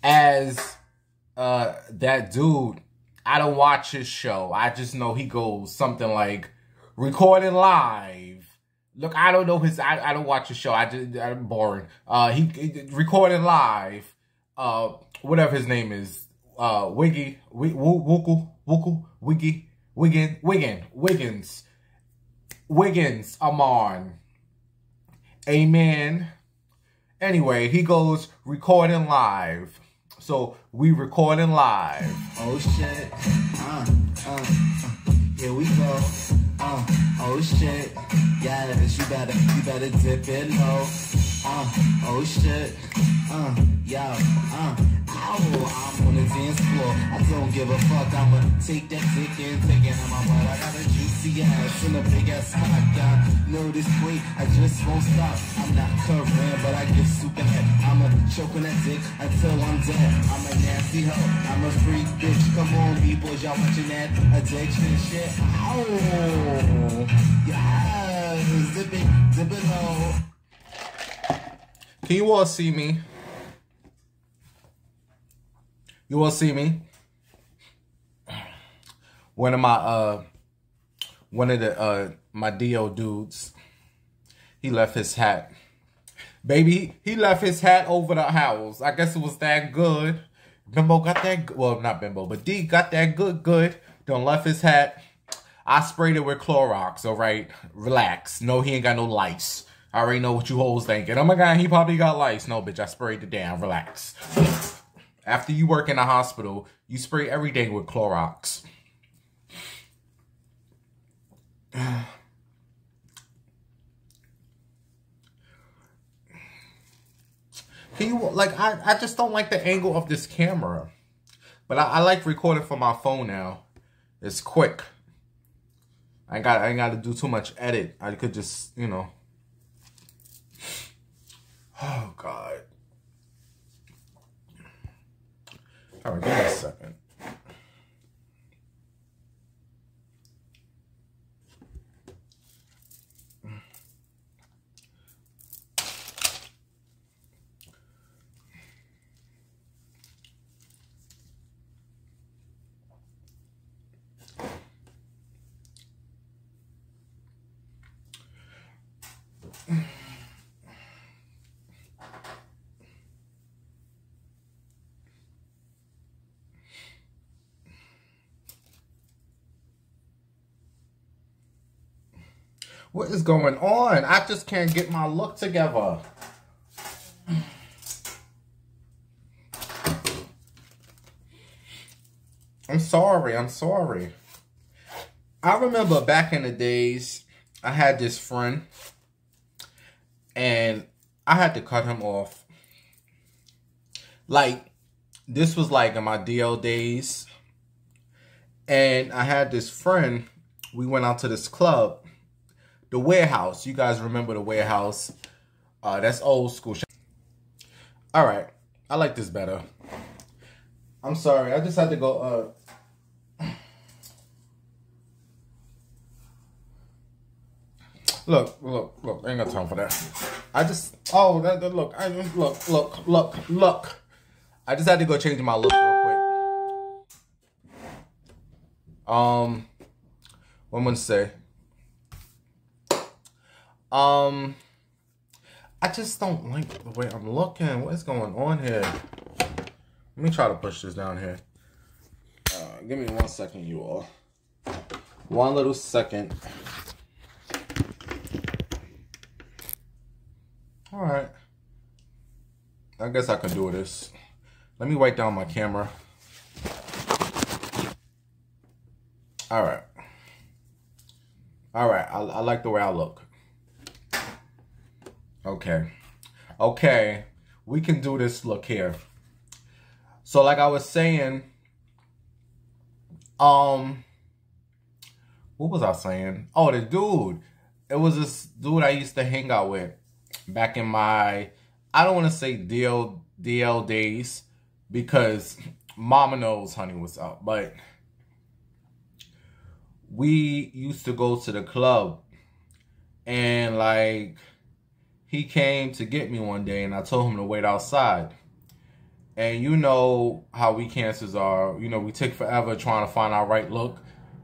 as that dude, I don't watch his show. I just know he goes something like recording live. Look, I don't know his. I don't watch his show. I'm boring. He recording live. Whatever his name is. Wiggy, Wiggins. I'm on. Amen. Anyway, he goes recording live. So we recording live. Oh shit. Here we go. Oh shit. Yes, you better dip it low. Oh shit. Yo. Ow, I'm on the dance floor. I don't give a fuck. I'ma take that dick and take it on my butt. I got a juicy ass and a big ass cock. Got know this weight, I just won't stop. I'm not curving, but I get super head. I'ma choke on that dick until I'm dead. I'm a nasty hoe. I'm a freak bitch. Come on, people, y'all watching that addiction shit. Ow. Yes. Dip it low. Can you all see me? You all see me? One of my DO dudes, he left his hat. Baby, he left his hat over the house. I guess it was that good. Bimbo got that, well, not Bimbo, but D got that good. Done left his hat. I sprayed it with Clorox, all right? Relax. No, he ain't got no lice. I already know what you hoes thinking. Oh my God, he probably got lice. No, bitch, I sprayed it down. Relax. After you work in a hospital, you spray everything with Clorox. Can you, like, I just don't like the angle of this camera. But I like recording from my phone now. It's quick. I ain't got to do too much edit. I could just, you know. Oh, God. All right, give me a second. What is going on? I just can't get my look together. I'm sorry. I remember back in the days, I had this friend, and I had to cut him off. Like, this was like in my DL days, and I had this friend, we went out to this club, the Warehouse. You guys remember the Warehouse? That's old school. All right. I like this better. I'm sorry. I just had to go. Look. I ain't got time for that. I just. Oh, look. Look. I just had to go change my look real quick. What am I gonna say? I just don't like the way I'm looking. What is going on here? Let me try to push this down here. Give me 1 second, you all. 1 little second. All right. I guess I can do this. Let me wipe down my camera. All right. I like the way I look. Okay, we can do this look here. So like I was saying, what was I saying? Oh, the dude. It was this dude I used to hang out with back in my, I don't want to say DL days, because mama knows, honey, what's up. But we used to go to the club, and like, he came to get me one day, and I told him to wait outside. And you know how we cancers are. You know, we take forever trying to find our right look.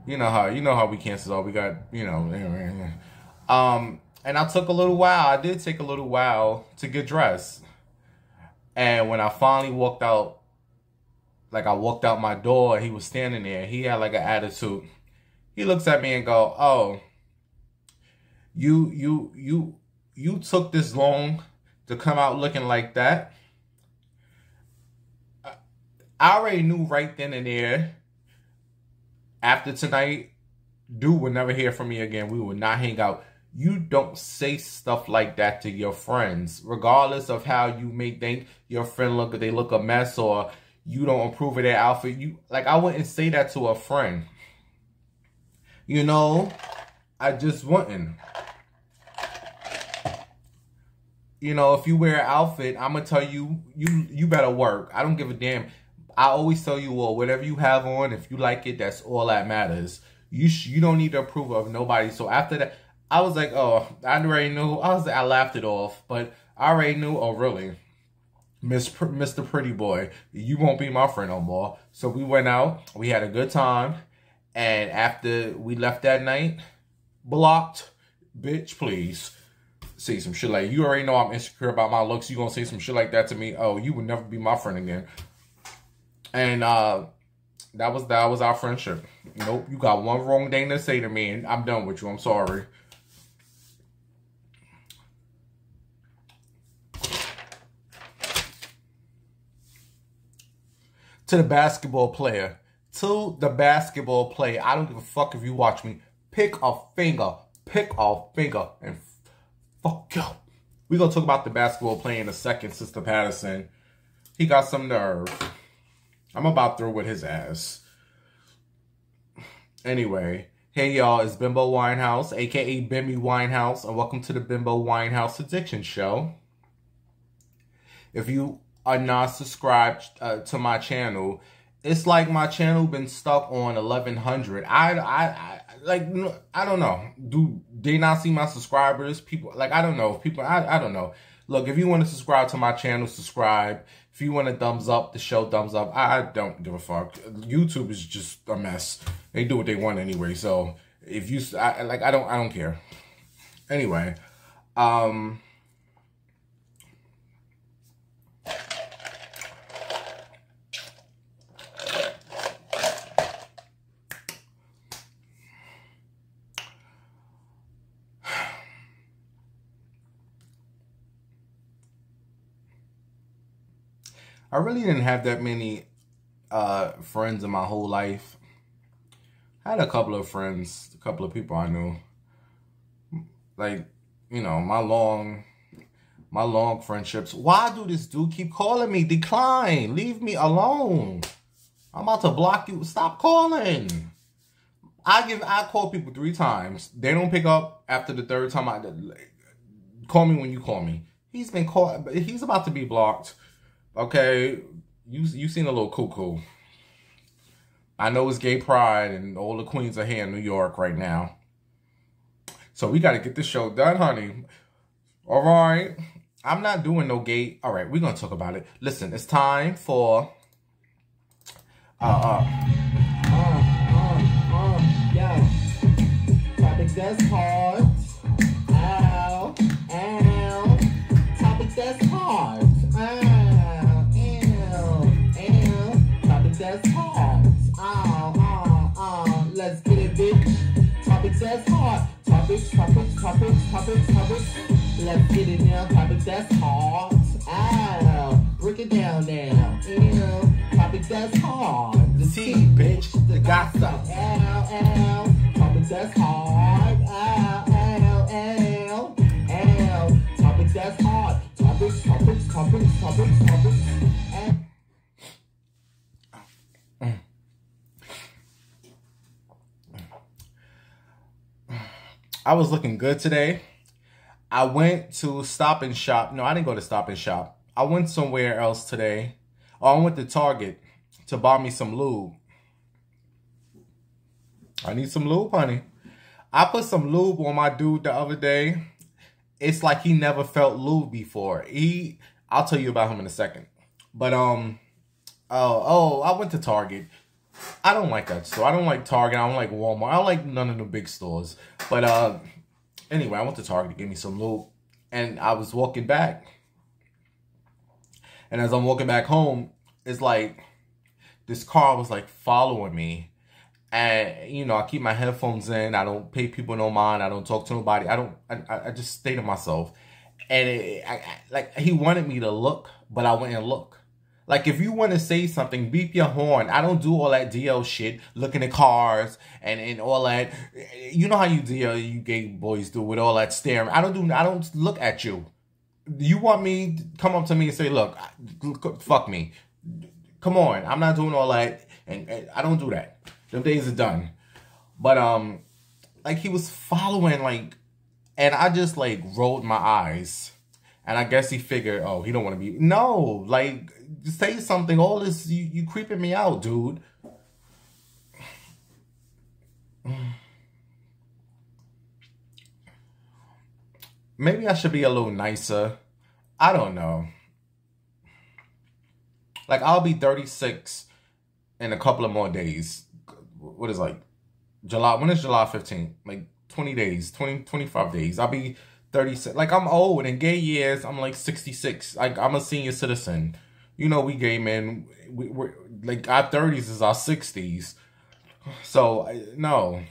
You know how we cancers are. We got, and I took a little while. I did take a little while to get dressed. And when I finally walked out, like I walked out my door, he was standing there. He had like an attitude. He looks at me and go, "Oh, you took this long to come out looking like that?" I already knew right then and there, after tonight, dude would never hear from me again. We would not hang out. You don't say stuff like that to your friends, regardless of how you may think your friend they look a mess, or you don't approve of their outfit. I wouldn't say that to a friend. You know, I just wouldn't. You know, if you wear an outfit, I'm gonna tell you, you better work. I don't give a damn. I always tell you, well, whatever you have on, if you like it, that's all that matters. You don't need to approve of nobody. So after that, I was like, oh, I already knew. I laughed it off, but I already knew. Oh, really, Mr. Pretty Boy, you won't be my friend no more. So we went out. We had a good time, and after we left that night, blocked, bitch, please. Say some shit like, you already know I'm insecure about my looks. You gonna say some shit like that to me? Oh, you would never be my friend again. And that was our friendship. Nope, you got one wrong thing to say to me, and I'm done with you. I'm sorry. To the basketball player. To the basketball player. I don't give a fuck if you watch me. Pick a finger. Pick a finger. And fuck you. We're going to talk about the basketball player in a second, Sister Patterson. He got some nerve. I'm about through with his ass. Anyway, hey y'all, it's Bimbo Winehouse, aka Bimmy Winehouse, and welcome to the Bimbo Winehouse Addiction Show. If you are not subscribed to my channel, it's like my channel been stuck on 1100. I don't know. Do they not see my subscribers? People, like, I don't know. People, I don't know. Look, if you want to subscribe to my channel, subscribe. If you want a thumbs up, the show thumbs up. I don't give a fuck. YouTube is just a mess. They do what they want anyway. So if you, I don't care. Anyway, I really didn't have that many friends in my whole life. I had a couple of friends, a couple of people I knew. Like, you know, my long friendships. Why do this dude keep calling me? Decline. Leave me alone. I'm about to block you. Stop calling. I call people 3 times. They don't pick up after the 3rd time. Call me when you call me. He's been called. He's about to be blocked. Okay, you seen a little cuckoo. I know it's gay pride and all the queens are here in New York right now. So we got to get this show done, honey. All right. I'm not doing no gay. All right, we're going to talk about it. Listen, it's time for... Yeah. Topics that's hard. Ow. Ow. Topics that's hard. That's hard. Let's get it, bitch. Topics that's hard. Topics. Let's get it now. Topics that's hard. Break it down now. Topics that's hard. The tea, bitch. The gossip. Topics that's hard. Topics that's hard. Topics. I was looking good today. I went to Stop and Shop. No, I didn't go to Stop and Shop. I went somewhere else today. I went to Target to buy me some lube. I need some lube, honey. I put some lube on my dude the other day. It's like he never felt lube before. I'll tell you about him in a second. But I went to Target. I don't like that store. I don't like Target. I don't like Walmart. I don't like none of the big stores. But anyway, I went to Target to get me some loot. And I was walking back. And as I'm walking back home, it's like this car was like following me. And, you know, I keep my headphones in. I don't pay people no mind. I don't talk to nobody. I just stay to myself. And like he wanted me to look, but I wouldn't look. Like, if you want to say something, beep your horn. I don't do all that DL shit, looking at cars and all that. You know how you DL, you gay boys do with all that staring. I don't look at you. You want me to come up to me and say, look, fuck me. Come on, I'm not doing all that. And I don't do that. Them days are done. But, like, he was following, like, and I just, like, rolled my eyes. And I guess he figured, oh, he don't want to be. No, like, say something. All this, you creeping me out, dude. Maybe I should be a little nicer. I don't know. Like, I'll be 36 in a couple of more days. What is, like, July? When is July 15th? Like, 20 days, 25 days. I'll be 36. Like, I'm old. In gay years, I'm like 66. Like, I'm a senior citizen. You know, we gay men, we're like, our 30s is our 60s. So, no.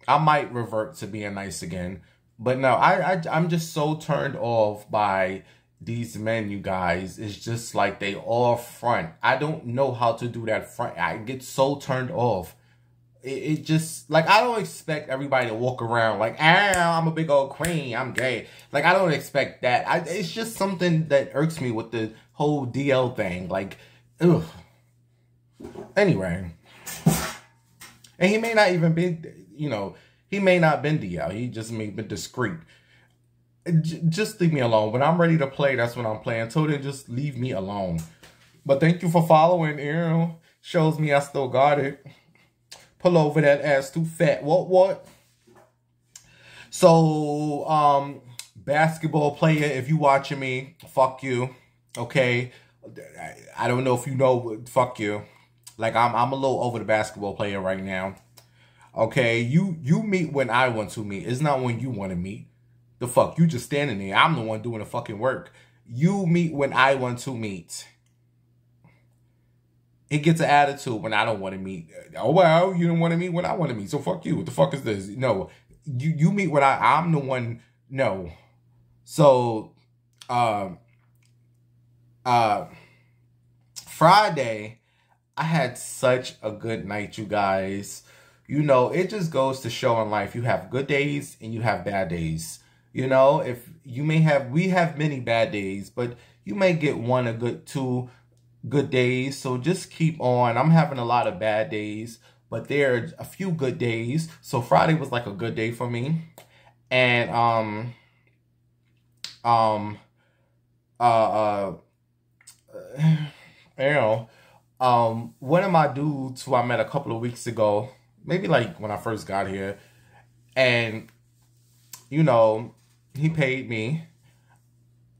I might revert to being nice again. But no, I'm just so turned off by these men, you guys. It's just like they all front. I don't know how to do that front. I get so turned off. It just, like, I don't expect everybody to walk around like, I'm a big old queen, I'm gay. Like, I don't expect that. It's just something that irks me with the whole DL thing. Like, ugh. Anyway. And he may not even be, you know, he may not been DL. He just may be discreet. Just leave me alone. When I'm ready to play, that's when I'm playing. Until then, just leave me alone. But thank you for following. Ew. Shows me I still got it. Pull over, that ass too fat. What? So, basketball player, if you watching me, fuck you. Okay? I don't know if you know, but fuck you. Like, I'm a little over the basketball player right now. Okay? You meet when I want to meet. It's not when you want to meet. The fuck? You just standing there. I'm the one doing the fucking work. You meet when I want to meet. It gets an attitude when I don't want to meet. Oh, well, you don't want to meet when I want to meet. So fuck you. What the fuck is this? No. You meet when I'm the one. No. So, Friday, I had such a good night, you guys. You know, it just goes to show in life. You have good days and you have bad days. You know, if you may have, we have many bad days, but you may get two good days. So just keep on. I'm having a lot of bad days, but there are a few good days. So Friday was like a good day for me. And you know, one of my dudes who I met a couple of weeks ago, maybe like when I first got here, and you know, he paid me.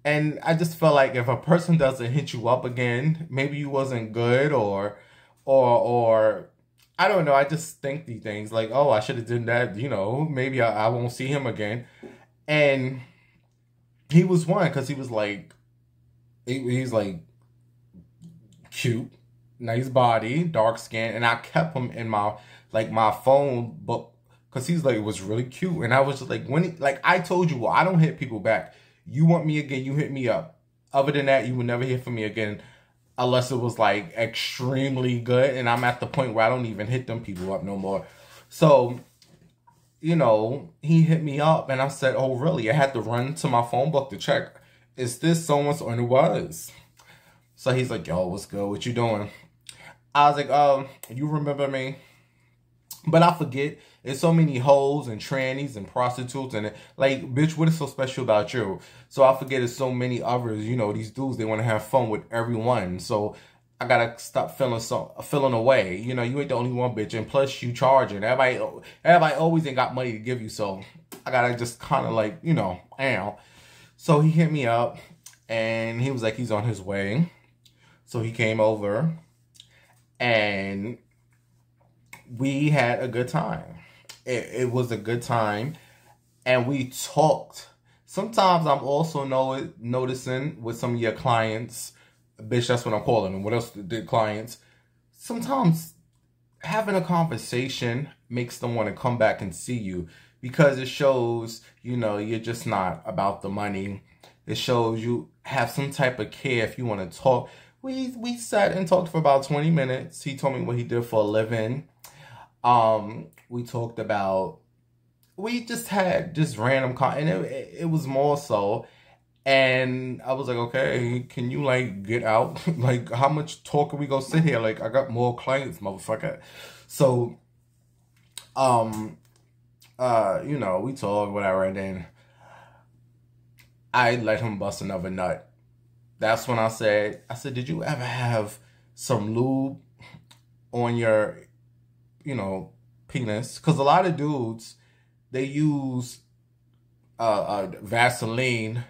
And I just felt like if a person doesn't hit you up again, maybe you wasn't good or I don't know. I just think these things like, oh, I should have done that. You know, maybe I won't see him again. And he was one because he was like, he's like cute, nice body, dark skin. And I kept him in my phone book because he's like, it was really cute. And I was just like, like I told you, well, I don't hit people back. You want me again, you hit me up. Other than that, you will never hear from me again unless it was like extremely good. And I'm at the point where I don't even hit them people up no more. So, you know, he hit me up and I said, oh, really? I had to run to my phone book to check. Is this so-and-so? And it was. So he's like, yo, what's good? What you doing? I was like, you remember me? But I forget. There's so many hoes and trannies and prostitutes and like, bitch, what is so special about you? So I forget there's so many others, you know, these dudes, they want to have fun with everyone. So I gotta stop feeling away. You know, you ain't the only one, bitch. And plus you charging. Everybody always ain't got money to give you. So I gotta just kind of like, you know, ow. So he hit me up and he was like, he's on his way. So he came over and we had a good time. It was a good time. And we talked. Sometimes I'm also noticing with some of your clients, bitch, that's what I'm calling them. What else did clients? Sometimes having a conversation makes them want to come back and see you because it shows, you know, you're just not about the money. It shows you have some type of care if you want to talk. We sat and talked for about 20 minutes. He told me what he did for a living. We talked about, we just had just random, and it was more so. And I was like, okay, can you like get out? Like, how much talk are we gonna sit here? Like, I got more clients, motherfucker. So, you know, we talked, whatever, and then I let him bust another nut. That's when I said, did you ever have some lube on your, you know, penis? Because a lot of dudes, they use Vaseline.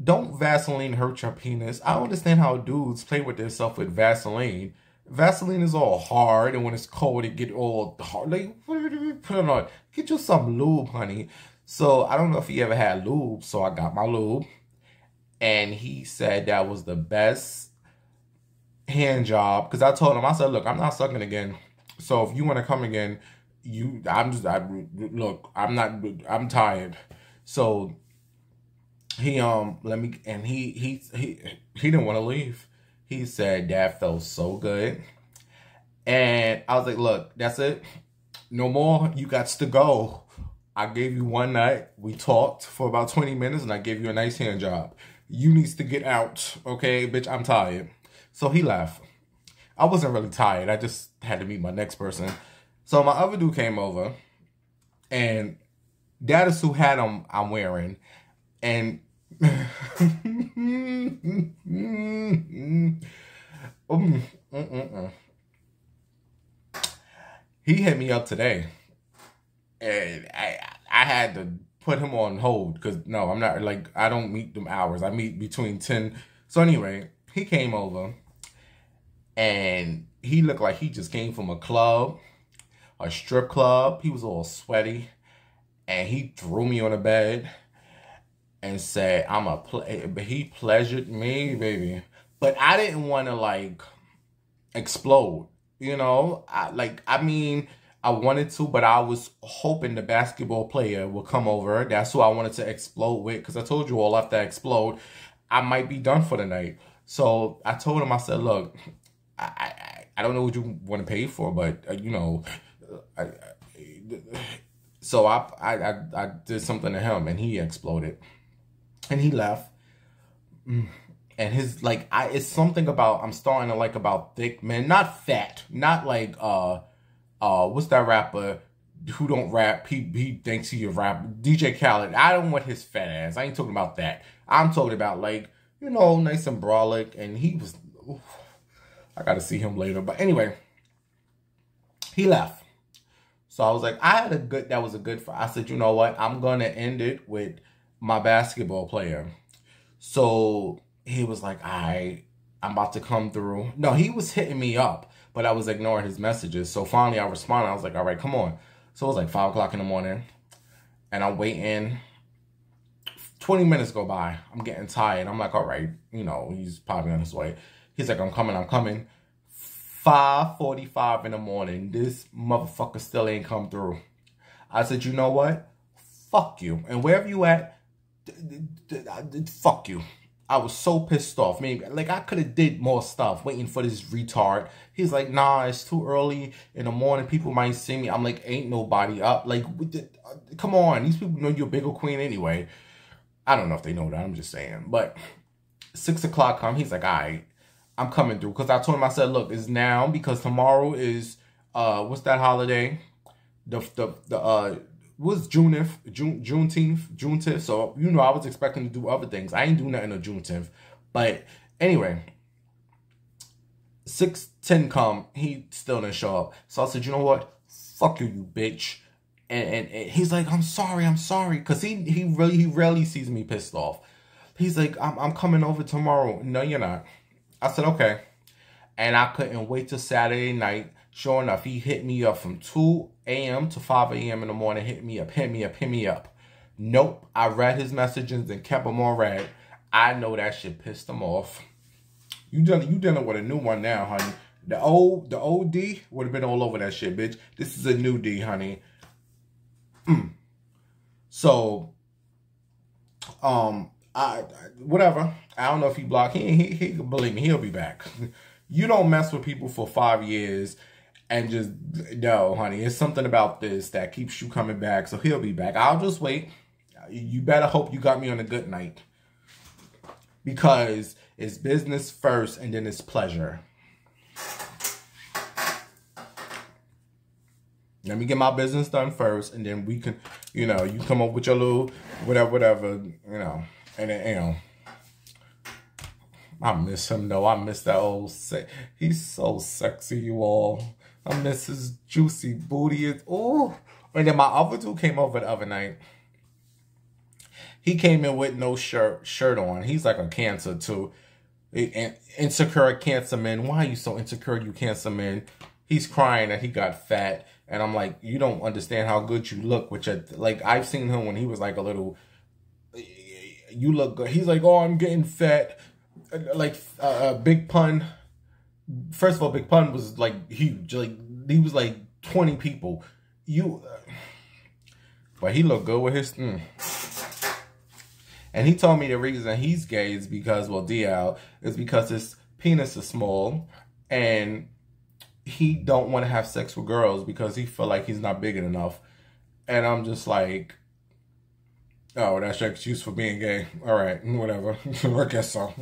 Don't Vaseline hurt your penis? I don't understand how dudes play with themselves with Vaseline. Vaseline is all hard, and when it's cold, it get all hard. Like, put it on. Get you some lube, honey. So I don't know if he ever had lube, so I got my lube. And he said that was the best hand job. Because I told him, I said, look, I'm not sucking again. So if you want to come again, I'm tired. So he didn't want to leave. He said that felt so good. And I was like, look, that's it. No more. You got to go. I gave you one night. We talked for about 20 minutes and I gave you a nice hand job. You needs to get out. Okay, bitch, I'm tired. So he left. I wasn't really tired. I just had to meet my next person. So my other dude came over. And that is who hat I'm wearing. And he hit me up today. And I had to put him on hold because no, I'm not, like, I don't meet them hours. I meet between 10. So anyway, he came over and he looked like he just came from a club, a strip club. He was all sweaty and he threw me on the bed and said, but he pleasured me, baby. But I didn't want to like explode, you know? I wanted to, but I was hoping the basketball player would come over. That's who I wanted to explode with. Because I told you all, after I explode, I might be done for the night. So I told him, I said, look, I don't know what you want to pay for, but, you know, so I did something to him and he exploded. And he left. And his, like, it's something about, I'm starting to like about thick men. Not fat. Not like, what's that rapper who don't rap? He thinks he a rapper. DJ Khaled. I don't want his fat ass. I ain't talking about that. I'm talking about, like, you know, nice and brolic. And he was, oof, I got to see him later. But anyway, he left. So I was like, that was a good, I said, you know what? I'm going to end it with my basketball player. So he was like, I'm about to come through. No, he was hitting me up, but I was ignoring his messages. So finally I responded. I was like, all right, come on. So it was like 5 o'clock in the morning and I'm waiting. 20 minutes go by. I'm getting tired. I'm like, all right, you know, he's probably on his way. He's like, I'm coming. 5:45 in the morning. This motherfucker still ain't come through. I said, you know what? Fuck you. And wherever you at, fuck you. I was so pissed off. Maybe, like, I could have did more stuff waiting for this retard. He's like, nah, it's too early in the morning. People might see me. I'm like, ain't nobody up. Like, come on. These people know you're a bigger queen anyway. I don't know if they know that. I'm just saying. But 6 o'clock come. He's like, all right, I'm coming through. Because I told him, I said, look, it's now because tomorrow is, what's that holiday? Was Juneteenth. So, you know, I was expecting to do other things. I ain't do nothing on Juneteenth. But anyway, 6:10 come, he still didn't show up. So I said, you know what? Fuck you, you bitch. And he's like, I'm sorry. Because he rarely sees me pissed off. He's like, I'm coming over tomorrow. No, you're not. I said, okay. And I couldn't wait till Saturday night. Sure enough, he hit me up from 2 a.m. to 5 a.m. in the morning. Hit me up. Nope. I read his messages and kept them on read. I know that shit pissed him off. You dealing with a new one now, honey. The old D would have been all over that shit, bitch. This is a new D, honey. So, whatever. I don't know if he blocked. He believe me, he'll be back. You don't mess with people for 5 years and just, no, honey. It's something about this that keeps you coming back. So he'll be back. I'll just wait. You better hope you got me on a good night. Because it's business first and then it's pleasure. Let me get my business done first, and then we can, you know, you come up with your little whatever, you know, and then, you know, I miss him though. I miss that old he's so sexy, you all. I miss his juicy booty. Oh, and then my other dude came over the other night. He came in with no shirt on. He's like a cancer too. Insecure cancer man. Why are you so insecure, you cancer man? He's crying that he got fat. And I'm like, you don't understand how good you look. Which, like, I've seen him when he was like a little, you look good. He's like, oh, I'm getting fat. Like, Big Pun. First of all, Big Pun was like huge. Like, he was like 20 people. But he looked good with his, And he told me the reason he's gay is because, well, DL, is because his penis is small. And he don't want to have sex with girls because he feel like he's not big enough. And I'm just like, oh, that's your excuse for being gay. All right, whatever. I guess so.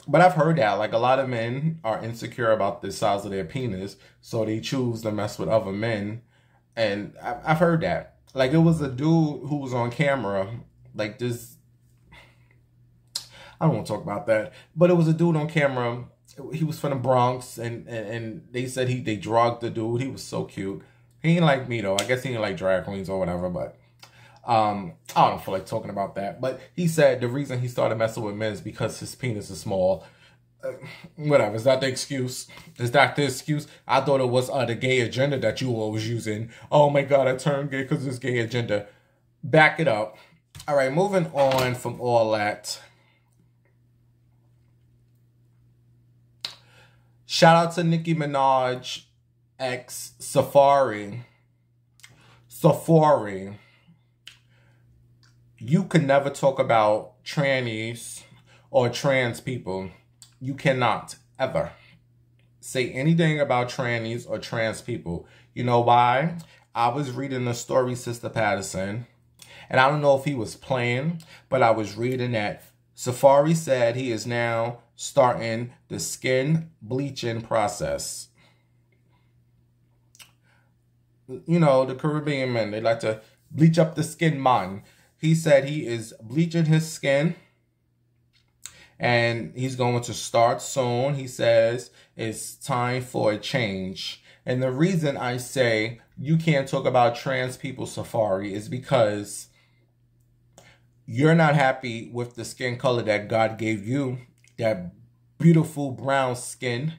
But I've heard that. Like, a lot of men are insecure about the size of their penis, so they choose to mess with other men. And I've heard that. Like, it was a dude who was on camera, like this. I don't want to talk about that. But it was a dude on camera. He was from the Bronx, and they said they drugged the dude. He was so cute. He ain't like me, though. I guess he ain't like drag queens or whatever, but I don't feel like talking about that. But he said the reason he started messing with men is because his penis is small. Whatever. Is that the excuse? Is that the excuse? I thought it was the gay agenda that you all was using. Oh, my God, I turned gay because it's gay agenda. Back it up. All right, moving on from all that. Shout out to Nicki Minaj, ex Safari. You can never talk about trannies or trans people. You cannot ever say anything about trannies or trans people. You know why? I was reading the story, Sister Patterson, and I don't know if he was playing, but I was reading that Safari said he is now starting the skin bleaching process. You know, the Caribbean men, they like to bleach up the skin, man. He said he is bleaching his skin and he's going to start soon. He says it's time for a change. And the reason I say you can't talk about trans people, Safari, is because you're not happy with the skin color that God gave you, that beautiful brown skin.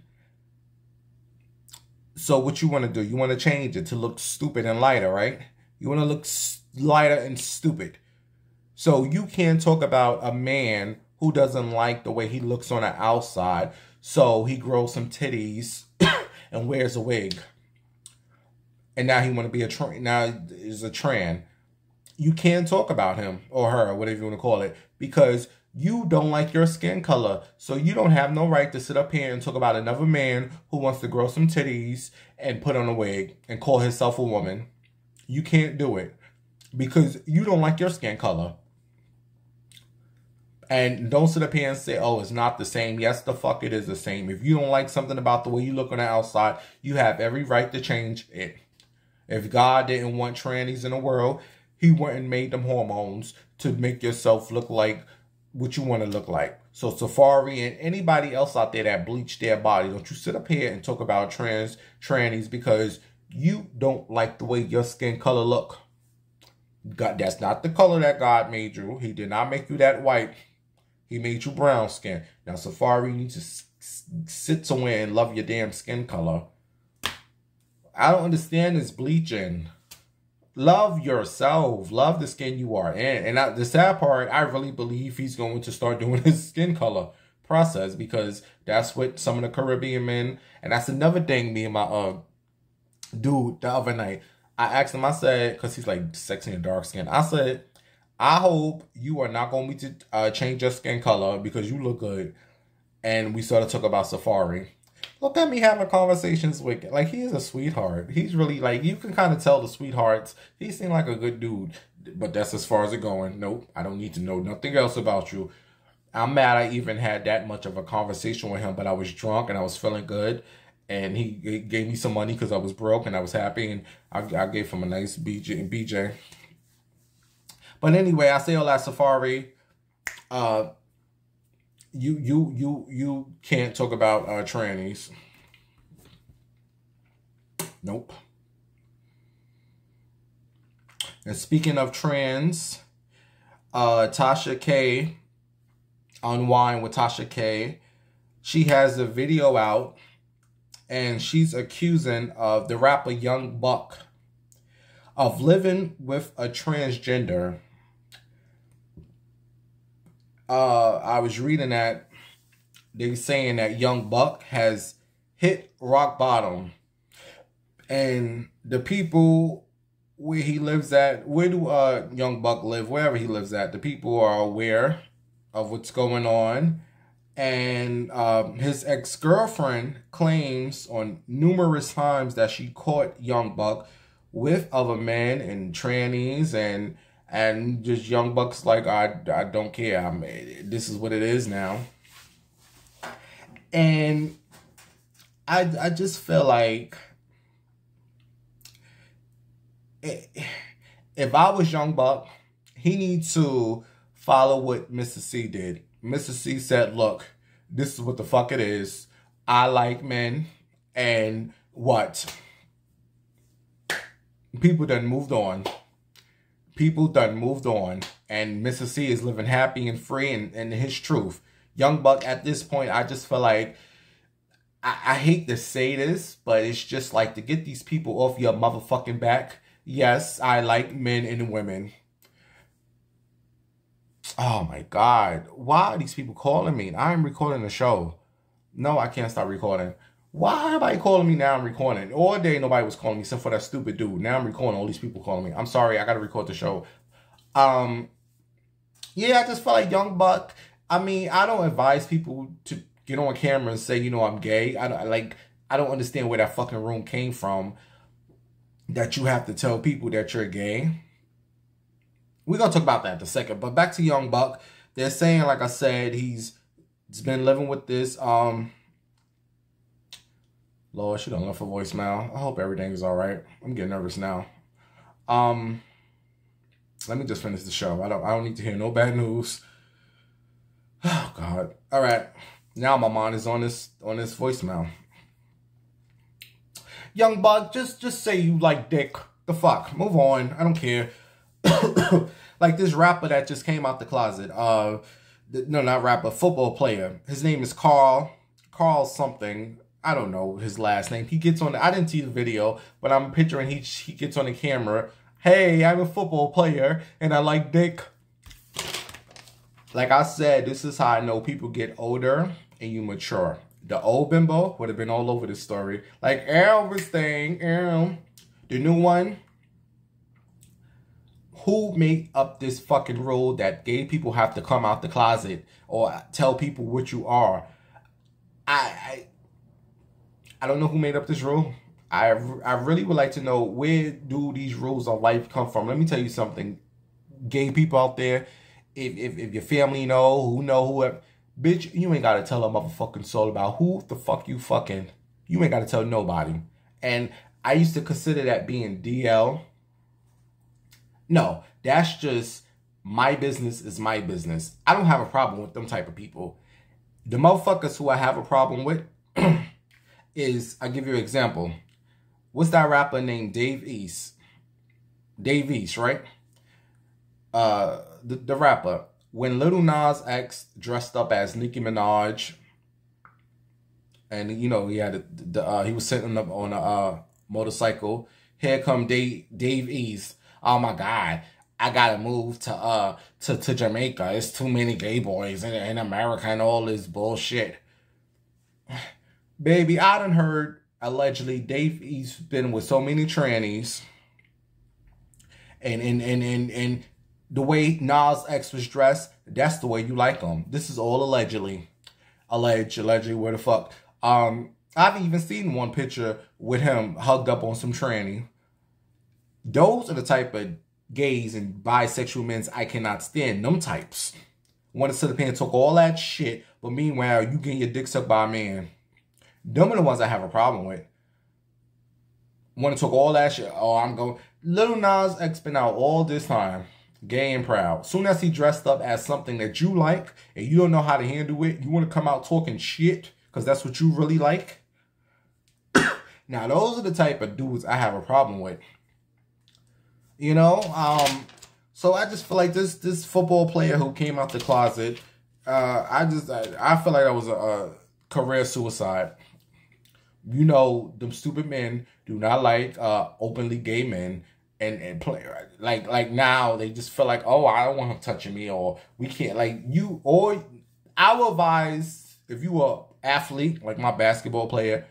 So what you want to do? You want to change it to look stupid and lighter, right? You want to look lighter and stupid. So you can't talk about a man who doesn't like the way he looks on the outside. So he grows some titties and wears a wig. And now he want to be now is a trans. You can't talk about him or her, whatever you want to call it, because you don't like your skin color. So you don't have no right to sit up here and talk about another man who wants to grow some titties and put on a wig and call himself a woman. You can't do it because you don't like your skin color. And don't sit up here and say, oh, it's not the same. Yes, the fuck it is the same. If you don't like something about the way you look on the outside, you have every right to change it. If God didn't want trannies in the world, he went and made them hormones to make yourself look like what you want to look like. So Safari and anybody else out there that bleach their body, don't you sit up here and talk about trannies because you don't like the way your skin color look. God, that's not the color that God made you. He did not make you that white. He made you brown skin. Now, Safari, you need to sit somewhere and love your damn skin color. I don't understand this bleaching. Love yourself. Love the skin you are in. And the sad part, I really believe he's going to start doing his skin color process, because that's what some of the Caribbean men, and that's another thing me and my dude the other night, I asked him, I said, because he's like sexy and dark skin, I said, I hope you are not going to change your skin color because you look good. And we started talking about Safari. Look at me having conversations with, like, he is a sweetheart. He's really, like, you can kind of tell the sweethearts. He seemed like a good dude. But that's as far as it going. Nope, I don't need to know nothing else about you. I'm mad I even had that much of a conversation with him, but I was drunk and I was feeling good. And he gave me some money because I was broke and I was happy. And I gave him a nice BJ. But anyway, I say all that, Safari. You can't talk about trannies. Nope. And speaking of trans, Tasha K, Unwind with Tasha K, she has a video out and she's accusing of the rapper Young Buck of living with a transgender. I was reading that they saying that Young Buck has hit rock bottom, and the people where he lives at, where do Young Buck live? Wherever he lives at, the people are aware of what's going on, and his ex-girlfriend claims on numerous times that she caught Young Buck with other men and trannies, and just Young Buck's like, I don't care. This is what it is now. And I just feel like if I was Young Buck, he needs to follow what Mr. C did. Mr. C said, look, this is what the fuck it is. I like men, and what? People done moved on. People done moved on, and Mr. C is living happy and free and his truth. Young Buck, at this point, I just feel like, I hate to say this, but it's just like to get these people off your motherfucking back. Yes, I like men and women. Oh my God. Why are these people calling me? I'm recording the show. No, I can't stop recording. Why everybody calling me now? I'm recording. All day nobody was calling me except for that stupid dude. Now I'm recording. All these people calling me. I'm sorry. I got to record the show. Yeah, I just felt like Young Buck. I mean, I don't advise people to get on camera and say, you know, I'm gay. I don't understand where that fucking room came from that you have to tell people that you're gay. We're going to talk about that in a second. But back to Young Buck. They're saying, like I said, he's been living with this, Lord, she done left a voicemail. I hope everything's all right. I'm getting nervous now. Let me just finish the show. I don't need to hear no bad news. Oh God. All right. Now my mind is on this voicemail. Young Buck, just say you like dick. The fuck. Move on. I don't care. Like this rapper that just came out the closet. No, not rapper, football player. His name is Carl something. I don't know his last name. He gets on, I didn't see the video, but I'm picturing he gets on the camera. Hey, I'm a football player and I like dick. Like I said, this is how I know people get older and you mature. The old bimbo would have been all over this story. Like Elvis thing, the new one. Who made up this fucking rule that gay people have to come out the closet or tell people what you are? I don't know who made up this rule. I really would like to know, where do these rules of life come from? Let me tell you something. Gay people out there, if your family know, whoever, bitch, you ain't got to tell a motherfucking soul about who the fuck you fucking. You ain't got to tell nobody. And I used to consider that being DL. No, that's just my business is my business. I don't have a problem with them type of people. The motherfuckers who I have a problem with is, I'll give you an example. What's that rapper named Dave East? Dave East, right? The rapper. When Lil Nas X dressed up as Nicki Minaj and you know he had he was sitting up on a motorcycle. Here come Dave East. Oh my God, I gotta move to Jamaica. It's too many gay boys in America and all this bullshit. Baby, I done heard allegedly Dave East been with so many trannies, and the way Nas X was dressed, that's the way you like him. This is all allegedly. Allegedly, where the fuck? I've even seen one picture with him hugged up on some tranny. Those are the type of gays and bisexual men I cannot stand. Them types. Want to sit up here and talk all that shit, but meanwhile, you getting your dick sucked by a man. Them are the ones I have a problem with. Want to talk all that shit. Oh, I'm going. Little Nas X been out all this time. Gay and proud. Soon as he dressed up as something that you like and you don't know how to handle it, you want to come out talking shit because that's what you really like. Now, those are the type of dudes I have a problem with. You know, so I just feel like this football player who came out the closet, I feel like that was a career suicide. You know, them stupid men do not like openly gay men. And play like now they just feel like, oh, I don't want him touching me, or we can't, like, you, or I would advise, if you are athlete like my basketball player,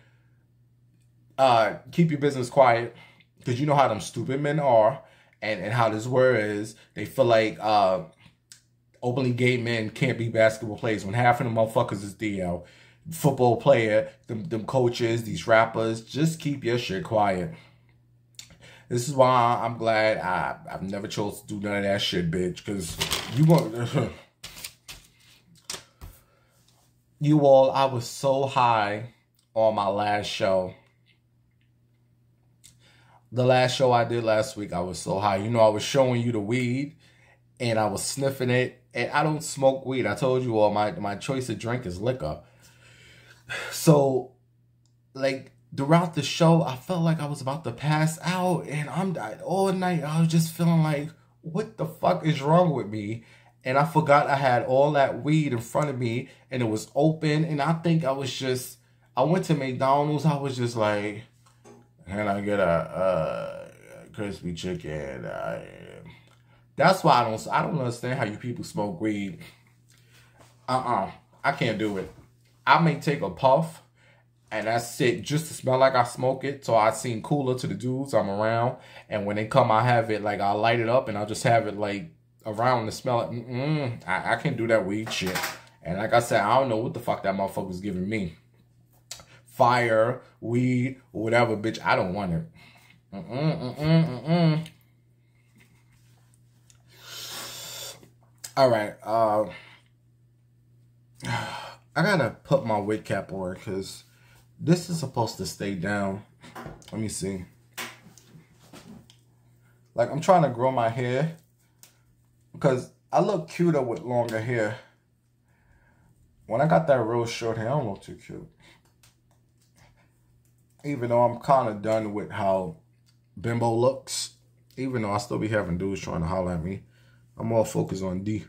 keep your business quiet, because you know how them stupid men are, and how this word is. They feel like openly gay men can't be basketball players when half of them motherfuckers is the football player, them coaches, these rappers. Just keep your shit quiet. This is why I'm glad I've never chose to do none of that shit, bitch. Because you want... You all, I was so high on my last show. The last show I did last week, I was so high. You know, I was showing you the weed, and I was sniffing it. And I don't smoke weed. I told you all, my choice of drink is liquor. So, like... throughout the show, I felt like I was about to pass out, and I'm all night. I was just feeling like, what the fuck is wrong with me? And I forgot I had all that weed in front of me, and it was open. And I think I went to McDonald's. I was just like, can I get a crispy chicken? That's why I don't understand how you people smoke weed. I can't do it. I may take a puff, and that's it, just to smell like I smoke it, so I seem cooler to the dudes I'm around. And when they come, I have it, like, I'll light it up, and I'll just have it, like, around to smell it. I can't do that weed shit. And like I said, I don't know what the fuck that motherfucker's giving me. Fire, weed, or whatever, bitch, I don't want it. All right, I gotta put my wig cap on, because... this is supposed to stay down. Let me see. Like, I'm trying to grow my hair, because I look cuter with longer hair. When I got that real short hair, I don't look too cute. Even though I'm kind of done with how bimbo looks. Even though I still be having dudes trying to holler at me. I'm more focused on D.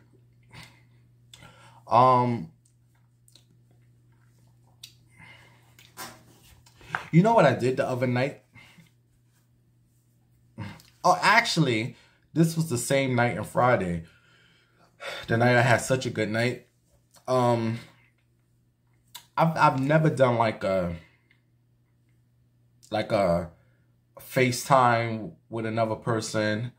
You know what I did the other night? Oh, actually, this was the same night on Friday. The night I had such a good night. I've never done like a FaceTime with another person,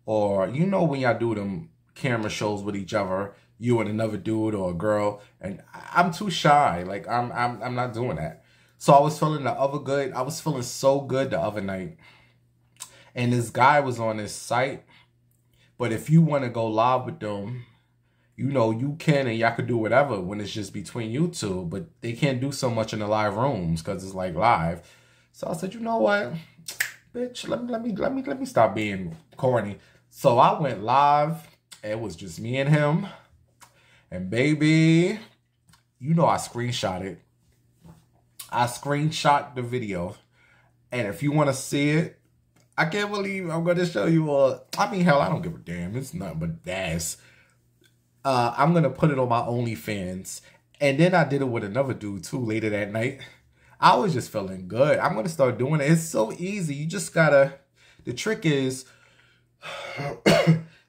or you know when y'all do them camera shows with each other, you and another dude or a girl, and I'm too shy. Like I'm not doing that. So I was feeling I was feeling so good the other night. And this guy was on this site. But if you want to go live with them, you know, you can, and y'all could do whatever when it's just between you two. But they can't do so much in the live rooms because it's like live. So I said, you know what? Bitch, let me stop being corny. So I went live. It was just me and him. And baby, you know I screenshot it. I screenshot the video, and if you want to see it, I can't believe I'm going to show you all. I mean, hell, I don't give a damn. It's nothing but ass. I'm going to put it on my OnlyFans, and then I did it with another dude, too, later that night. I was just feeling good. I'm going to start doing it. It's so easy. You just got to, the trick is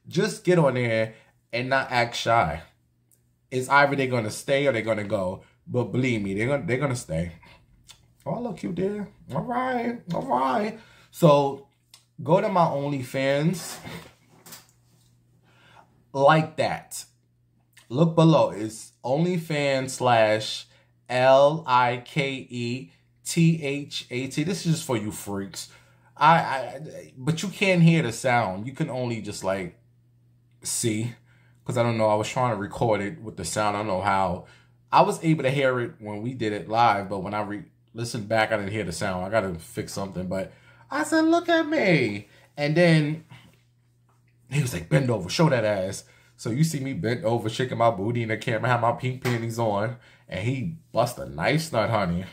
just get on there and not act shy. It's either they're going to stay or they're going to go. But believe me, they're gonna stay. Oh, look, you there. All right. All right. So go to my OnlyFans. Like that. Look below. It's OnlyFans/LIKETHAT. This is just for you freaks. But you can't hear the sound. You can only just like see. Because I don't know. I was trying to record it with the sound. I don't know how. I was able to hear it when we did it live, but when I listened back, I didn't hear the sound. I got to fix something, but I said, look at me. And then he was like, bend over, show that ass. So you see me bent over, shaking my booty in the camera, have my pink panties on, and he bust a nice nut, honey.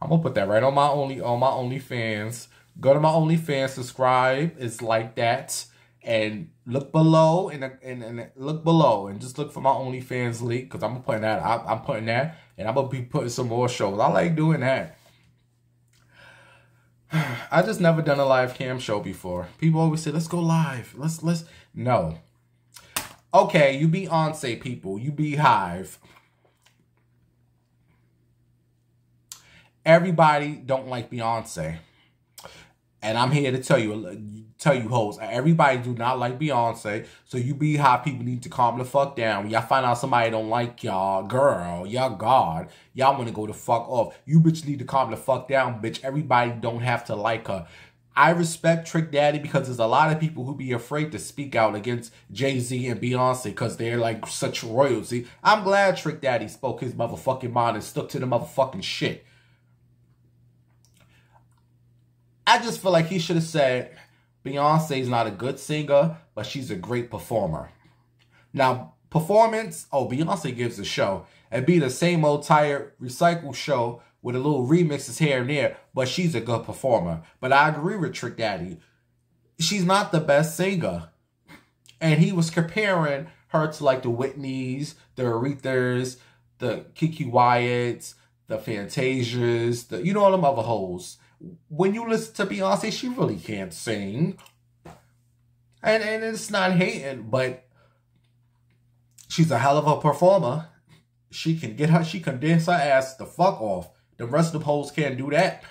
I'm going to put that right on my OnlyFans. Go to my OnlyFans, subscribe. It's like that. And look below and look below and just look for my OnlyFans link because I'm putting that. I'm putting that, and I'm gonna be putting some more shows. I like doing that. I just never done a live cam show before. People always say, "Let's go live." Let's no. Okay, you Beyonce people, you Beehive. Everybody don't like Beyonce. And I'm here to tell you hoes, everybody do not like Beyonce. So you Beehive people need to calm the fuck down. When y'all find out somebody don't like y'all, girl, y'all God, y'all want to go the fuck off. You bitch need to calm the fuck down, bitch. Everybody don't have to like her. I respect Trick Daddy because there's a lot of people who be afraid to speak out against Jay-Z and Beyonce because they're like such royalty. I'm glad Trick Daddy spoke his motherfucking mind and stuck to the motherfucking shit. I just feel like he should have said, Beyonce's not a good singer, but she's a great performer. Now, performance, oh, Beyonce gives a show. It'd be the same old tired recycle show with a little remixes here and there, but she's a good performer. But I agree with Trick Daddy. She's not the best singer. And he was comparing her to like the Whitneys, the Arethas, the Kiki Wyatts, the Fantasias, you know all them other hoes. When you listen to Beyonce, she really can't sing. And it's not hating, but she's a hell of a performer. She can dance her ass the fuck off. The rest of the hoes can't do that.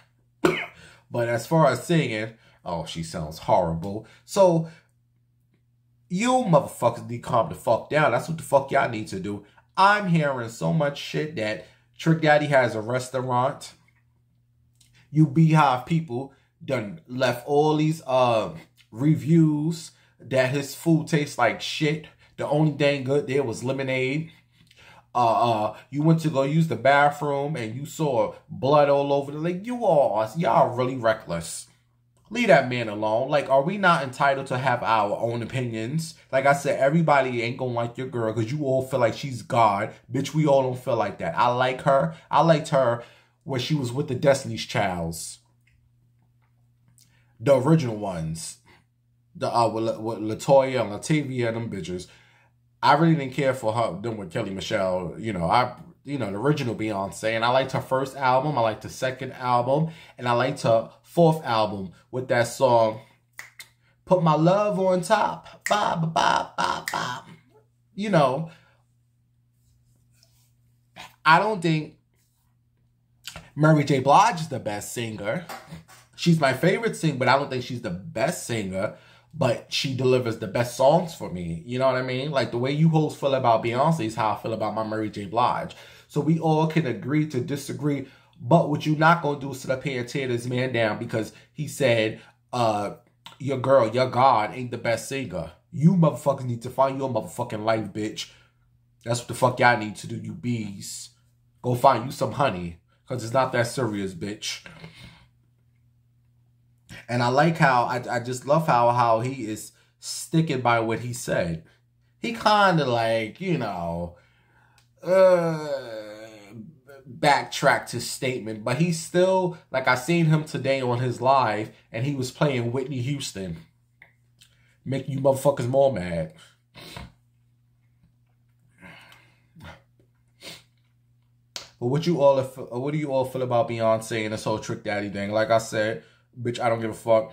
But as far as singing, oh, she sounds horrible. So, you motherfuckers need to calm the fuck down. That's what the fuck y'all need to do. I'm hearing so much shit that Trick Daddy has a restaurant. You Beehive people done left all these reviews that his food tastes like shit. The only thing good there was lemonade. You went to go use the bathroom and you saw blood all over the lake. Y'all really reckless. Leave that man alone. Like, are we not entitled to have our own opinions? Like I said, everybody ain't gonna like your girl because you all feel like she's God. Bitch, we all don't feel like that. I like her. I liked her when she was with the Destiny's Childs. The original ones. With LaToya and Latavia and them bitches. I really didn't care for her, them with Kelly Michelle. You know, the original Beyonce. And I liked her first album. I liked the second album. And I liked her fourth album with that song, Put My Love on Top. Ba, ba, ba, ba, ba. You know, I don't think Mary J. Blige is the best singer. She's my favorite singer, but I don't think she's the best singer. But she delivers the best songs for me. You know what I mean? Like the way you hoes feel about Beyonce is how I feel about my Mary J. Blige. So we all can agree to disagree. But what you're not going to do is sit up here and tear this man down because he said, your girl, your God ain't the best singer. You motherfuckers need to find your motherfucking life, bitch. That's what the fuck y'all need to do, you bees. Go find you some honey. Because it's not that serious, bitch. And I like how, I just love how he is sticking by what he said. He kind of like, you know, backtracked his statement. But he's still, like I seen him today on his live, and he was playing Whitney Houston. Making you motherfuckers more mad. But what do you all feel about Beyonce and this whole Trick Daddy thing? Like I said, bitch, I don't give a fuck.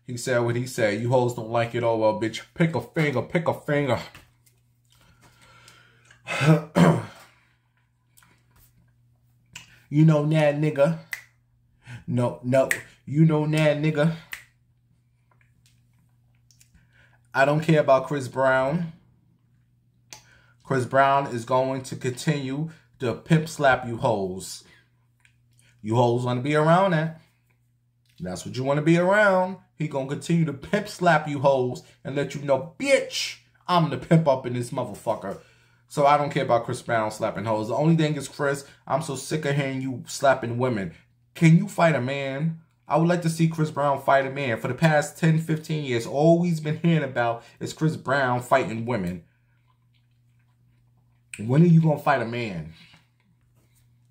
He said what he said. You hoes don't like it. Oh, well, bitch, pick a finger, pick a finger. You know that nigga. No, you know that nigga. I don't care about Chris Brown. Chris Brown is going to continue to pimp slap you hoes. You hoes want to be around that. That's what you want to be around. He gonna continue to pimp slap you hoes and let you know, bitch, I'm the pimp up in this motherfucker. So I don't care about Chris Brown slapping hoes. The only thing is, Chris, I'm so sick of hearing you slapping women. Can you fight a man? I would like to see Chris Brown fight a man. For the past 10, 15 years, all we've been hearing about is Chris Brown fighting women. When are you going to fight a man?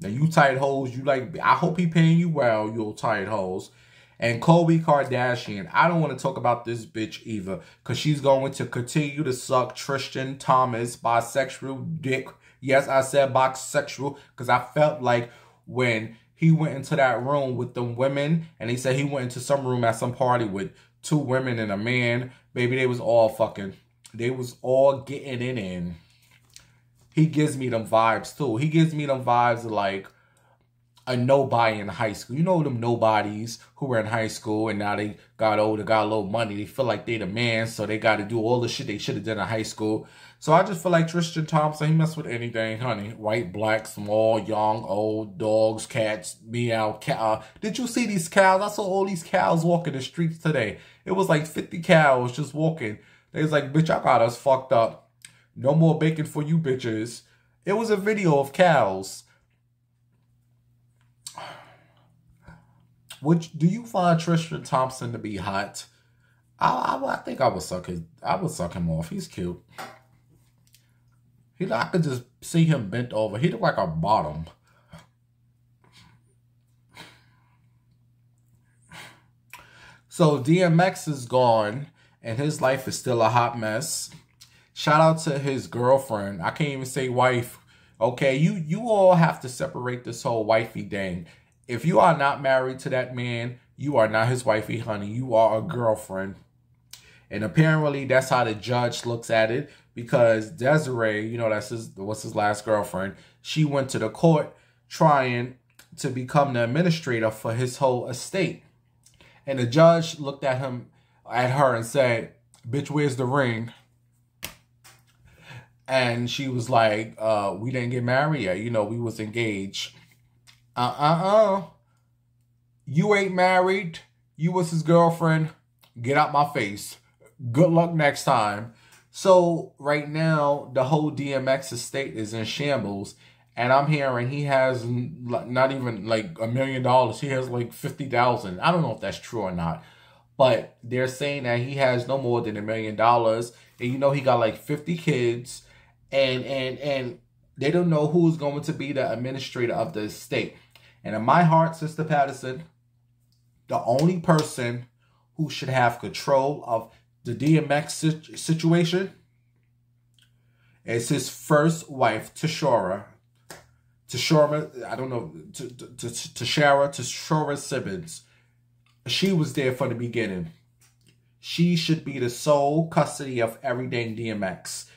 Now, you tight hoes, you like, I hope he paying you well, you tight hoes. And Khloe Kardashian, I don't want to talk about this bitch either, because she's going to continue to suck Tristan Thomas bisexual dick. Yes, I said bisexual, because I felt like when he went into that room with them women, and he said he went into some room at some party with 2 women and a man, baby, they was all fucking, they was all getting it in. He gives me them vibes too. He gives me them vibes like a nobody in high school. You know them nobodies who were in high school and now they got older, got a little money. They feel like they the man, so they got to do all the shit they should have done in high school. So I just feel like Tristan Thompson, he mess with anything, honey. White, black, small, young, old, dogs, cats, meow, cow. Did you see these cows? I saw all these cows walking the streets today. It was like 50 cows just walking. They was like, bitch, I got us fucked up. No more bacon for you bitches. It was a video of cows. Which, do you find Tristan Thompson to be hot? I think I would suck him off. He's cute. I could just see him bent over. He look like a bottom. So DMX is gone, and his life is still a hot mess. Shout out to his girlfriend. I can't even say wife. Okay, you all have to separate this whole wifey thing. If you are not married to that man, you are not his wifey, honey. You are a girlfriend. And apparently that's how the judge looks at it, because Desiree, you know, that's his last girlfriend, she went to the court trying to become the administrator for his whole estate. And the judge looked at her and said, bitch, where's the ring? And she was like, we didn't get married yet. You know, we was engaged. You ain't married. You was his girlfriend. Get out my face. Good luck next time. So right now, the whole DMX estate is in shambles. And I'm hearing he has not even like $1 million. He has like 50,000. I don't know if that's true or not. But they're saying that he has no more than $1 million. And you know, he got like 50 kids. And they don't know who's going to be the administrator of the estate. And in my heart, Sister Patterson, the only person who should have control of the DMX situation is his first wife, Tashara. I don't know, Tashara Simmons. She was there from the beginning. She should be the sole custody of everything DMX.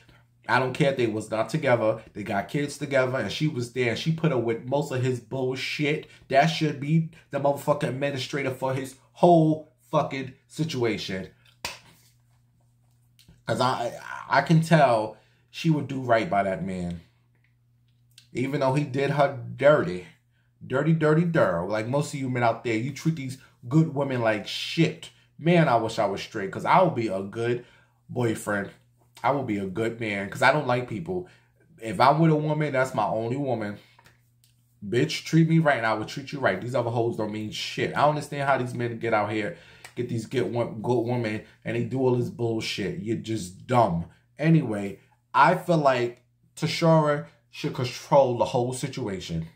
I don't care if they was not together. They got kids together, and she was there. And she put up with most of his bullshit. That should be the motherfucking administrator for his whole fucking situation. Because I can tell she would do right by that man. Even though he did her dirty. Dirty, dirty, dirty. Like most of you men out there, you treat these good women like shit. Man, I wish I was straight, because I would be a good boyfriend. I will be a good man, because I don't like people. If I'm with a woman, that's my only woman. Bitch, treat me right and I will treat you right. These other hoes don't mean shit. I don't understand how these men get out here, get these good women, and they do all this bullshit. You're just dumb. Anyway, I feel like Tashara should control the whole situation.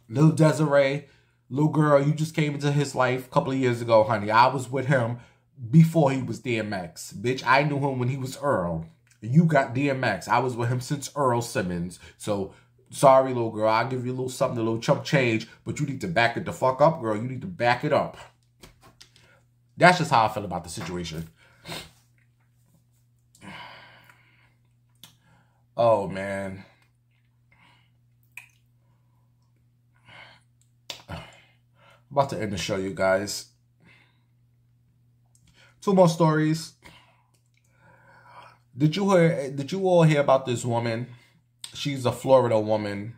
Little Desiree, little girl, you just came into his life a couple of years ago, honey. I was with him before he was DMX. Bitch, I knew him when he was Earl. You got DMX. I was with him since Earl Simmons. So Sorry, little girl. I'll give you a little something, a little chump change, but you need to back it the fuck up, girl. You need to back it up. That's just how I feel about the situation. Oh, man. I'm about to end the show, you guys. 2 more stories. Did you all hear about this woman? She's a Florida woman.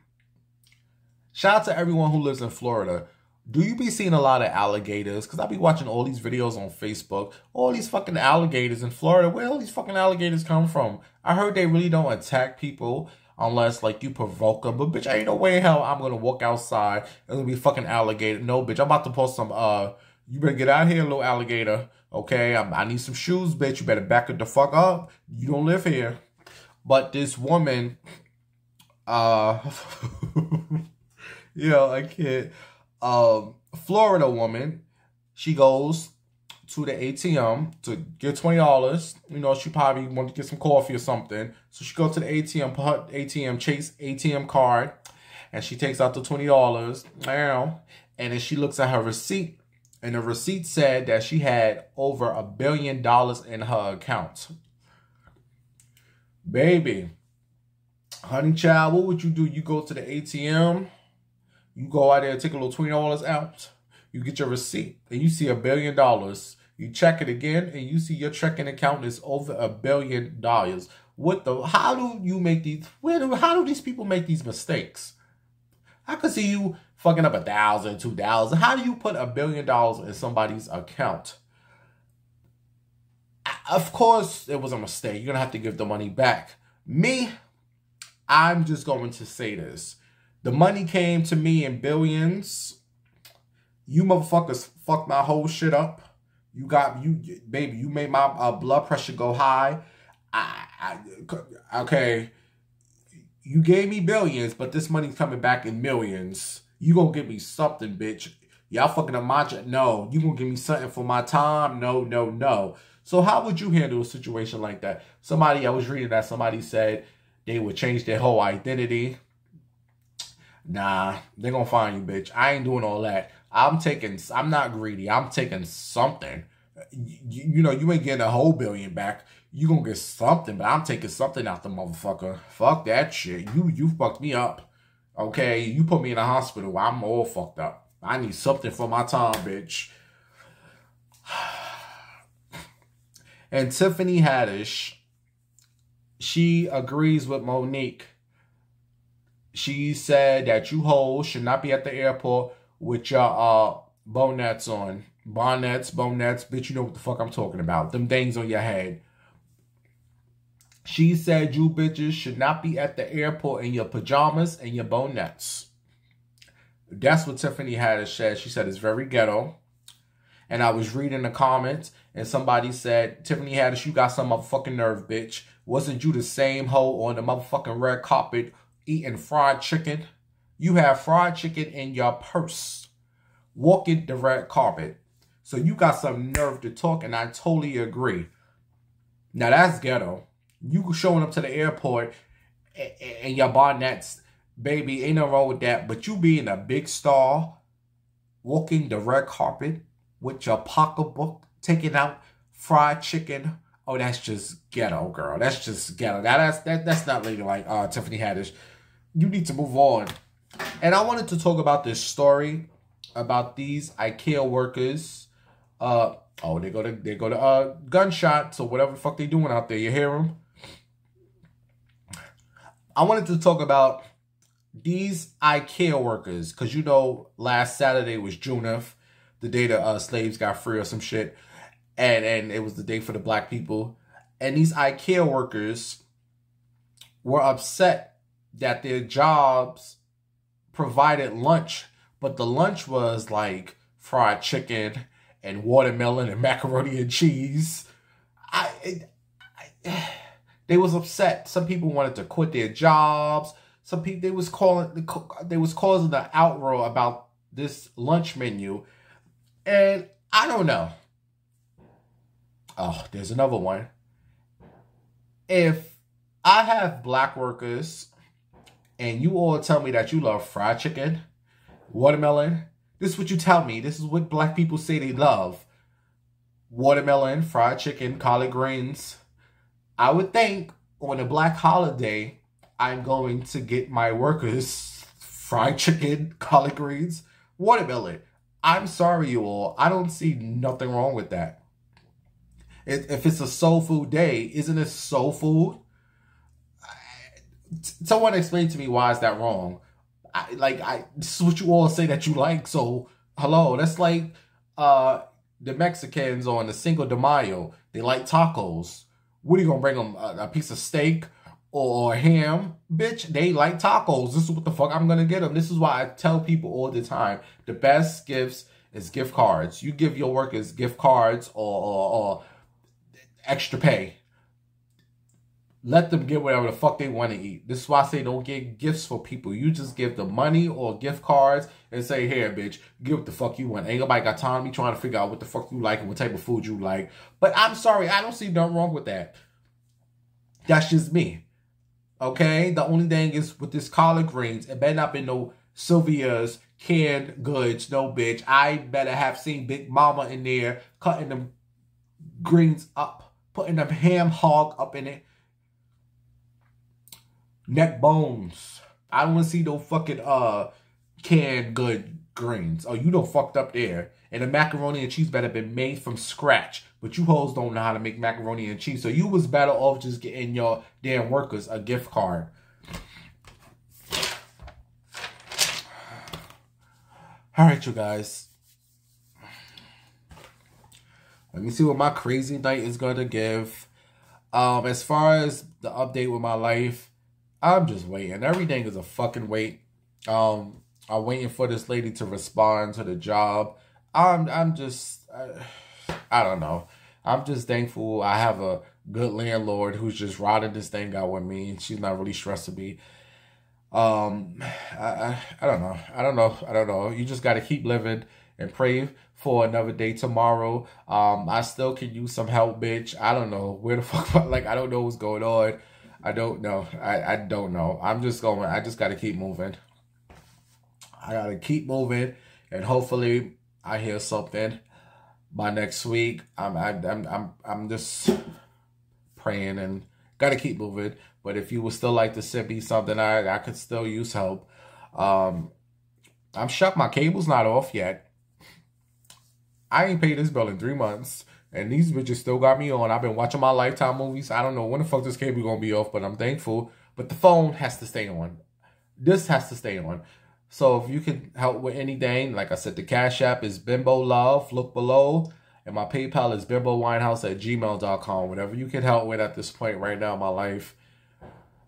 Shout out to everyone who lives in Florida. Do you be seeing a lot of alligators? Because I be watching all these videos on Facebook. All these fucking alligators in Florida. Where all these fucking alligators come from? I heard they really don't attack people unless, like, you provoke them. But, bitch, ain't no way in hell I'm going to walk outside. There's going to be a fucking alligator. No, bitch, I'm about to post some, you better get out of here, little alligator. Okay? I need some shoes, bitch. You better back it the fuck up. You don't live here. But this woman, I can't. Florida woman, she goes to the ATM to get $20. You know, she probably wanted to get some coffee or something. So she goes to the ATM, put her Chase ATM card, and she takes out the $20. And then she looks at her receipt, and the receipt said that she had over $1 billion in her account. Baby, honey child, what would you do? You go to the ATM. You go out there and take a little $20 out. You get your receipt and you see $1 billion. You check it again and you see your checking account is over $1 billion. How do you make these, how do these people make these mistakes? I could see you fucking up 1,000, 2,000. How do you put $1 billion in somebody's account? Of course, it was a mistake. You're going to have to give the money back. Me, I'm just going to say this. The money came to me in billions. You motherfuckers fucked my whole shit up. Baby, you made my blood pressure go high. Okay. You gave me billions, but this money's coming back in millions. You gonna give me something, bitch. Y'all fucking a matcha. No. You gonna give me something for my time? No, no, no. So how would you handle a situation like that? I was reading that somebody said they would change their whole identity. Nah, they're gonna find you, bitch. I ain't doing all that. I'm not greedy. I'm taking something. You know, you ain't getting a whole billion back. You gonna get something, but I'm taking something out the motherfucker. Fuck that shit. You fucked me up. Okay, you put me in a hospital. I'm all fucked up. I need something for my time, bitch. And Tiffany Haddish, she agrees with Monique. She said that you hoes should not be at the airport with your bonnets on. Bonnets, bitch, you know what the fuck I'm talking about. Them things on your head. She said you bitches should not be at the airport in your pajamas and your bonnets. That's what Tiffany Haddish said. She said it's very ghetto. And I was reading the comments and somebody said, Tiffany Haddish, you got some motherfucking nerve, bitch. Wasn't you the same hoe on the motherfucking red carpet eating fried chicken? You have fried chicken in your purse, walking the red carpet. So you got some nerve to talk, and I totally agree. Now that's ghetto. You showing up to the airport and your bonnets, baby, ain't no wrong with that. But you being a big star, walking the red carpet with your pocketbook, taking out fried chicken. Oh, that's just ghetto, girl. That's just ghetto. That's not really like Tiffany Haddish. You need to move on. And I wanted to talk about this story about these IKEA workers. They go to gunshots or whatever the fuck they doing out there. You hear them? I wanted to talk about these IKEA workers because, you know, last Saturday was Juneteenth, the day the slaves got free or some shit. And it was the day for the black people. And these IKEA workers were upset that their jobs provided lunch, but the lunch was like fried chicken and watermelon and macaroni and cheese. They was upset. Some people wanted to quit their jobs. Some people they was causing an outroar about this lunch menu, and I don't know. Oh, there's another one. If I have black workers and you all tell me that you love fried chicken, watermelon. This is what you tell me. This is what black people say they love. Watermelon, fried chicken, collard greens. I would think on a black holiday, I'm going to get my workers fried chicken, collard greens, watermelon. I'm sorry, you all. I don't see nothing wrong with that. If it's a soul food day, isn't it soul food? Someone explain to me why is that wrong? This is what you all say that you like. So, hello, that's like the Mexicans on the Cinco de Mayo. They like tacos. What are you gonna bring them? A piece of steak or ham? Bitch, they like tacos. This is what the fuck I'm gonna get them. This is why I tell people all the time, the best gifts is gift cards. You give your workers gift cards or extra pay. Let them get whatever the fuck they want to eat. This is why I say don't get gifts for people. You just give them money or gift cards and say, here, bitch, give what the fuck you want. Ain't nobody got time to be trying to figure out what the fuck you like and what type of food you like. But I'm sorry, I don't see nothing wrong with that. That's just me. Okay? The only thing is with this collard greens, it better not be no Sylvia's canned goods. No, bitch. I better have seen Big Mama in there cutting them greens up, putting them ham hog up in it. Neck bones. I don't want to see no fucking canned good greens. Oh, you done fucked up there. And the macaroni and cheese better been made from scratch. But you hoes don't know how to make macaroni and cheese. So you was better off just getting your damn workers a gift card. Alright, you guys. Let me see what my crazy night is going to give. As far as the update with my life, I'm just waiting. Everything is a fucking wait. I'm waiting for this lady to respond to the job. I'm just, I don't know. I'm just thankful I have a good landlord who's just riding this thing out with me. And she's not really stressing me. I don't know. I don't know. You just got to keep living and pray for another day tomorrow. I still can use some help, bitch. I don't know where the fuck, like, I don't know what's going on. I don't know. I don't know. I just got to keep moving. I got to keep moving, and hopefully I hear something by next week. I'm just praying and got to keep moving. But if you would still like to send me something, I could still use help. I'm shocked my cable's not off yet. I ain't paid this bill in 3 months. And these bitches still got me on. I've been watching my Lifetime movies. I don't know when the fuck this cable gonna be off, but I'm thankful. But the phone has to stay on. This has to stay on. So if you can help with anything, like I said, the Cash App is bimbolove. Look below. And my PayPal is bimbowinehouse@gmail.com. Whatever you can help with at this point right now in my life.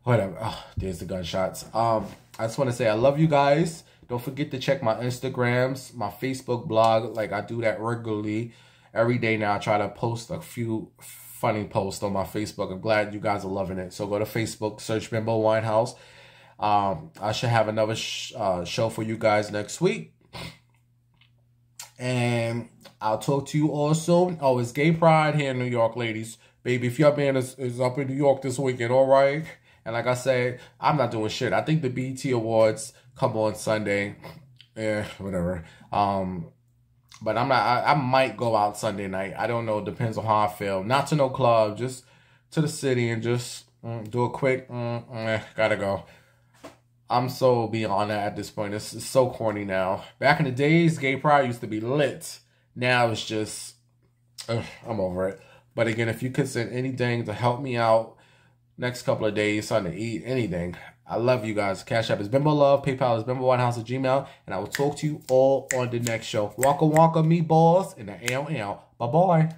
Whatever. Oh, there's the gunshots. I just want to say I love you guys. Don't forget to check my Instagrams, my Facebook blog. Like, I do that regularly. Every day now, I try to post a few funny posts on my Facebook. I'm glad you guys are loving it. So go to Facebook, search Bimbo Winehouse. I should have another show for you guys next week. And I'll talk to you all soon. Oh, it's Gay Pride here in New York, ladies. Baby, if your man is up in New York this weekend, all right? And like I said, I'm not doing shit. I think the BET Awards come on Sunday. Whatever. But I'm not. I might go out Sunday night. I don't know. It depends on how I feel. Not to no club. Just to the city and just do a quick. Gotta go. I'm so beyond that at this point. It's so corny now. Back in the days, Gay Pride used to be lit. Now it's just. I'm over it. But again, if you could send anything to help me out next couple of days, something to eat, anything. I love you guys. Cash App is bimbolove. PayPal is bimbowinehouse@gmail. And I will talk to you all on the next show. Wonka wonka meatballs and the L. Bye-bye.